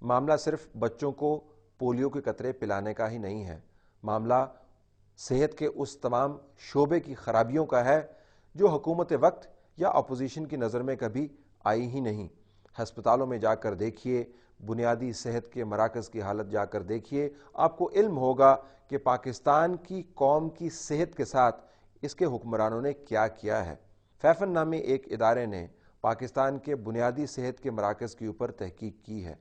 معاملہ صرف بچوں کو پولیو کے قطرے پلانے کا ہی نہیں ہے، معاملہ صحت کے اس تمام شعبے کی خرابیوں کا ہے جو حکومت وقت یا اپوزیشن کی نظر میں کبھی آئی ہی نہیں۔ ہسپتالوں میں جا کر دیکھیے، بنیادی صحت کے مراکز کی حالت جا کر دیکھیے، آپ کو علم ہوگا کہ پاکستان کی قوم کی صحت کے ساتھ اس کے حکمرانوں نے کیا کیا ہے۔ فیفن نامی ایک ادارے نے پاکستان کے بنیادی صحت کے مراکز کے اوپر تحقیق کی ہے۔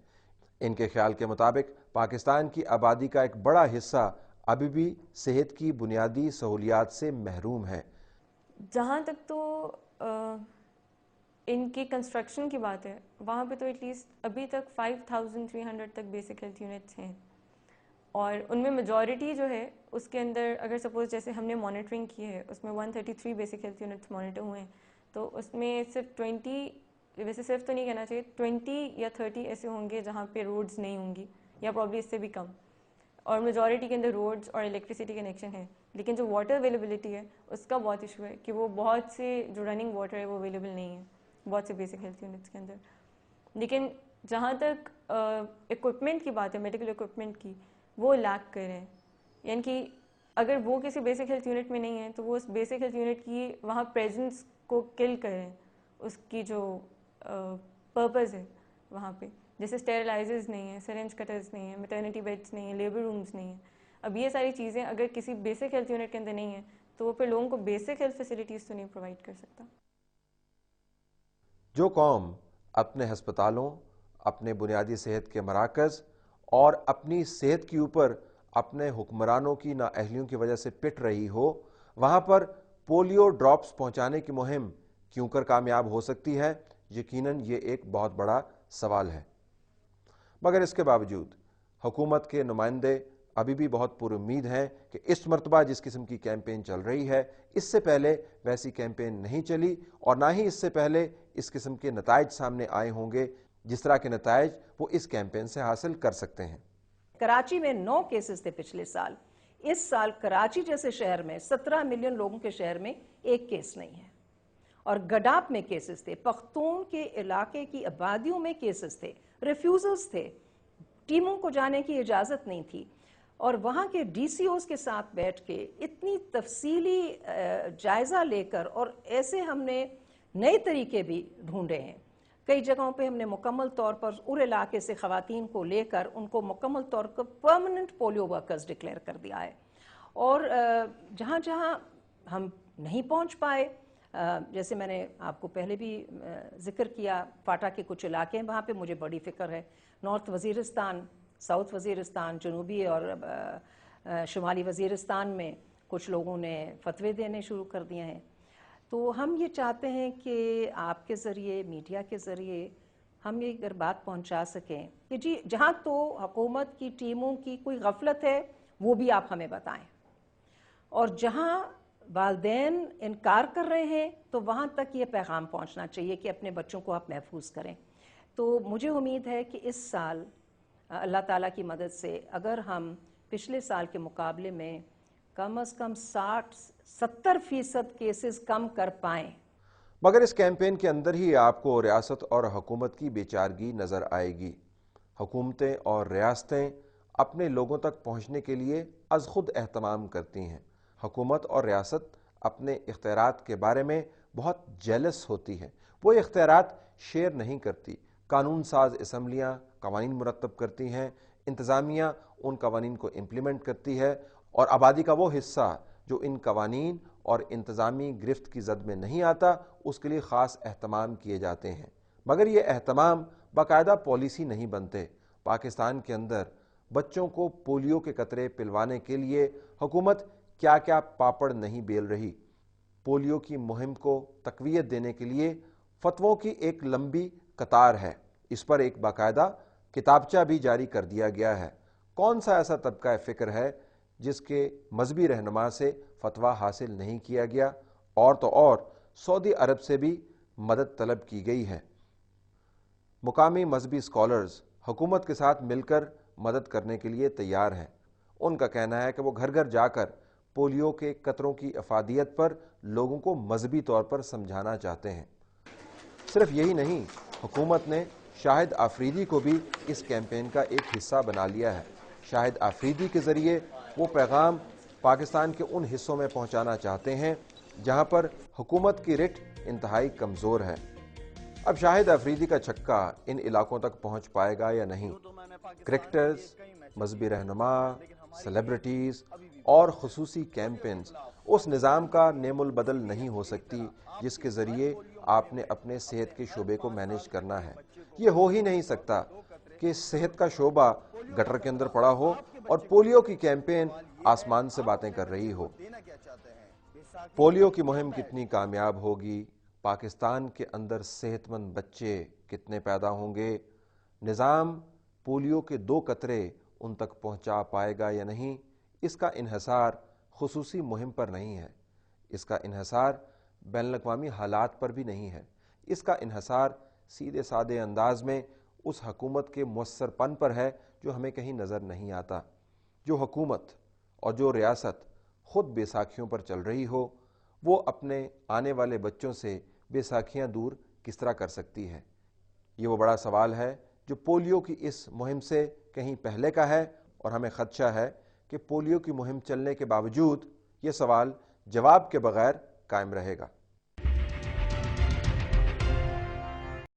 ان کے خیال کے مطابق پاکستان کی آبادی کا ایک بڑا حصہ ابھی بھی صحت کی بنیادی سہولیات سے محروم ہے۔ جہاں تک تو ان کی کنسٹرکشن کی بات ہے، وہاں پہ تو ایٹ لیسٹ ابھی تک 5300 تک بیسک ہیلتھ یونٹس ہیں، اور ان میں میجورٹی جو ہے اس کے اندر اگر سپوز جیسے ہم نے مانیٹرنگ کی ہے اس میں 133 بیسک ہیلتھ یونٹس مانیٹر ہوئے ہیں، تو اس میں صرف 20، ویسے صرف تو نہیں کہنا چاہیے، 20 یا 30 ایسے ہوں گے جہاں پہ روڈز نہیں ہوں گی، یا پرابلی اس سے بھی کم، اور میجورٹی کے اندر روڈز اور الیکٹریسٹی کنیکشن ہے۔ لیکن جو واٹر اویلیبلٹی ہے اس کا بہت ایشو ہے کہ وہ بہت سے جو رننگ واٹر ہے وہ اویلیبل نہیں ہے بہت سے بیسک ہیلتھ یونٹس کے اندر۔ لیکن جہاں تک اکوپمنٹ کی بات ہے، میڈیکل اکوپمنٹ کی، وہ لیک کر رہے ہیں، یعنی کہ اگر وہ کسی بیسک ہیلتھ یونٹ میں نہیں ہے تو وہ اس بیسک ہیلتھ یونٹ کی وہاں پریزنس کو کل کر رہے ہیں، اس کی جو پرپز ہے وہاں پہ، جیسے اسٹیرلائزرز نہیں ہیں، سرنج کٹرز نہیں ہیں، میٹرنٹی بیڈس نہیں ہیں، لیبر رومز نہیں ہیں۔ اب یہ ساری چیزیں اگر کسی بیسک ہیلتھ یونٹ کے اندر نہیں ہیں تو وہ پھر لوگوں کو بیسک ہیلتھ فیسلٹیز تو نہیں پرووائڈ کر سکتا۔ جو قوم اپنے ہسپتالوں، اپنے بنیادی صحت کے مراکز اور اپنی صحت کے اوپر اپنے حکمرانوں کی نااہلیوں کی وجہ سے پٹ رہی ہو، وہاں پر پولیو ڈراپس پہنچانے کی مہم کیوں کر کامیاب ہو سکتی ہے؟ یقیناً یہ ایک بہت بڑا سوال ہے۔ مگر اس کے باوجود حکومت کے نمائندے ابھی بھی بہت پر امید ہیں کہ اس مرتبہ جس قسم کی کیمپین چل رہی ہے، اس سے پہلے ویسی کیمپین نہیں چلی، اور نہ ہی اس سے پہلے اس قسم کے نتائج سامنے آئے ہوں گے جس طرح کے نتائج وہ اس کیمپین سے حاصل کر سکتے ہیں۔ کراچی میں 9 کیسز تھے پچھلے سال، اس سال کراچی جیسے شہر میں 17 ملین لوگوں کے شہر میں ایک کیس نہیں ہے، اور گڈاپ میں کیسز تھے، پختون کے علاقے کی آبادیوں میں کیسز تھے، ریفیوزلز تھے، ٹیموں کو جانے کی اجازت نہیں تھی، اور وہاں کے ڈی سی اوز کے ساتھ بیٹھ کے اتنی تفصیلی جائزہ لے کر، اور ایسے ہم نے نئے طریقے بھی ڈھونڈے ہیں۔ کئی جگہوں پہ ہم نے مکمل طور پر اور علاقے سے خواتین کو لے کر ان کو مکمل طور پر پرماننٹ پولیو ورکرز ڈکلیئر کر دیا ہے، اور جہاں جہاں ہم نہیں پہنچ پائے، جیسے میں نے آپ کو پہلے بھی ذکر کیا، فاٹا کے کچھ علاقے ہیں وہاں پہ مجھے بڑی فکر ہے، نارتھ وزیرستان، ساؤتھ وزیرستان، جنوبی اور شمالی وزیرستان میں کچھ لوگوں نے فتوے دینے شروع کر دیے ہیں۔ تو ہم یہ چاہتے ہیں کہ آپ کے ذریعے، میڈیا کے ذریعے ہم یہ اگر بات پہنچا سکیں کہ جی جہاں تو حکومت کی ٹیموں کی کوئی غفلت ہے وہ بھی آپ ہمیں بتائیں، اور جہاں والدین انکار کر رہے ہیں تو وہاں تک یہ پیغام پہنچنا چاہیے کہ اپنے بچوں کو آپ محفوظ کریں۔ تو مجھے امید ہے کہ اس سال اللہ تعالیٰ کی مدد سے اگر ہم پچھلے سال کے مقابلے میں کم از کم 60-70% کیسز کم کر پائیں۔ مگر اس کیمپین کے اندر ہی آپ کو ریاست اور حکومت کی بے چارگی نظر آئے گی۔ حکومتیں اور ریاستیں اپنے لوگوں تک پہنچنے کے لیے از خود اہتمام کرتی ہیں۔ حکومت اور ریاست اپنے اختیارات کے بارے میں بہت جیلس ہوتی ہیں، وہ اختیارات شیئر نہیں کرتی۔ قانون ساز اسمبلیاں قوانین مرتب کرتی ہیں، انتظامیہ ان قوانین کو امپلیمنٹ کرتی ہے، اور آبادی کا وہ حصہ جو ان قوانین اور انتظامی گرفت کی زد میں نہیں آتا اس کے لیے خاص اہتمام کیے جاتے ہیں۔ مگر یہ اہتمام باقاعدہ پالیسی نہیں بنتے۔ پاکستان کے اندر بچوں کو پولیو کے قطرے پلوانے کے لیے حکومت کیا کیا پاپڑ نہیں بیل رہی۔ پولیو کی مہم کو تقویت دینے کے لیے فتووں کی ایک لمبی قطار ہے، اس پر ایک باقاعدہ کتابچہ بھی جاری کر دیا گیا ہے۔ کون سا ایسا طبقہ فکر ہے جس کے مذہبی رہنما سے فتویٰ حاصل نہیں کیا گیا؟ اور تو اور سعودی عرب سے بھی مدد طلب کی گئی ہے۔ مقامی مذہبی اسکالرز حکومت کے ساتھ مل کر مدد کرنے کے لیے تیار ہیں۔ ان کا کہنا ہے کہ وہ گھر گھر جا کر پولیو کے قطروں کی افادیت پر لوگوں کو مذہبی طور پر سمجھانا چاہتے ہیں۔ صرف یہی نہیں، حکومت نے شاہد آفریدی کو بھی اس کیمپین کا ایک حصہ بنا لیا ہے۔ شاہد آفریدی کے ذریعے وہ پیغام پاکستان کے ان حصوں میں پہنچانا چاہتے ہیں جہاں پر حکومت کی رٹ انتہائی کمزور ہے۔ اب شاہد آفریدی کا چھکا ان علاقوں تک پہنچ پائے گا یا نہیں؟ کرکٹرز، مذہبی رہنما، سیلیبریٹیز اور خصوصی کیمپینز اس نظام کا نعم البدل نہیں ہو سکتی جس کے ذریعے آپ نے اپنے صحت کے شعبے کو مینیج کرنا ہے۔ یہ ہو ہی نہیں سکتا کہ صحت کا شعبہ گٹر کے اندر پڑا ہو اور پولیو کی کیمپین آسمان سے باتیں کر رہی ہو۔ پولیو کی مہم کتنی کامیاب ہوگی؟ پاکستان کے اندر صحت مند بچے کتنے پیدا ہوں گے؟ نظام پولیو کے 2 قطرے ان تک پہنچا پائے گا یا نہیں؟ اس کا انحصار خصوصی مہم پر نہیں ہے، اس کا انحصار بین الاقوامی حالات پر بھی نہیں ہے، اس کا انحصار سیدھے سادے انداز میں اس حکومت کے مؤثر پن پر ہے جو ہمیں کہیں نظر نہیں آتا۔ جو حکومت اور جو ریاست خود بیساکھیوں پر چل رہی ہو، وہ اپنے آنے والے بچوں سے بیساکھیاں دور کس طرح کر سکتی ہے؟ یہ وہ بڑا سوال ہے جو پولیو کی اس مہم سے کہیں پہلے کا ہے، اور ہمیں خدشہ ہے کہ پولیو کی مہم چلنے کے باوجود یہ سوال جواب کے بغیر قائم رہے گا۔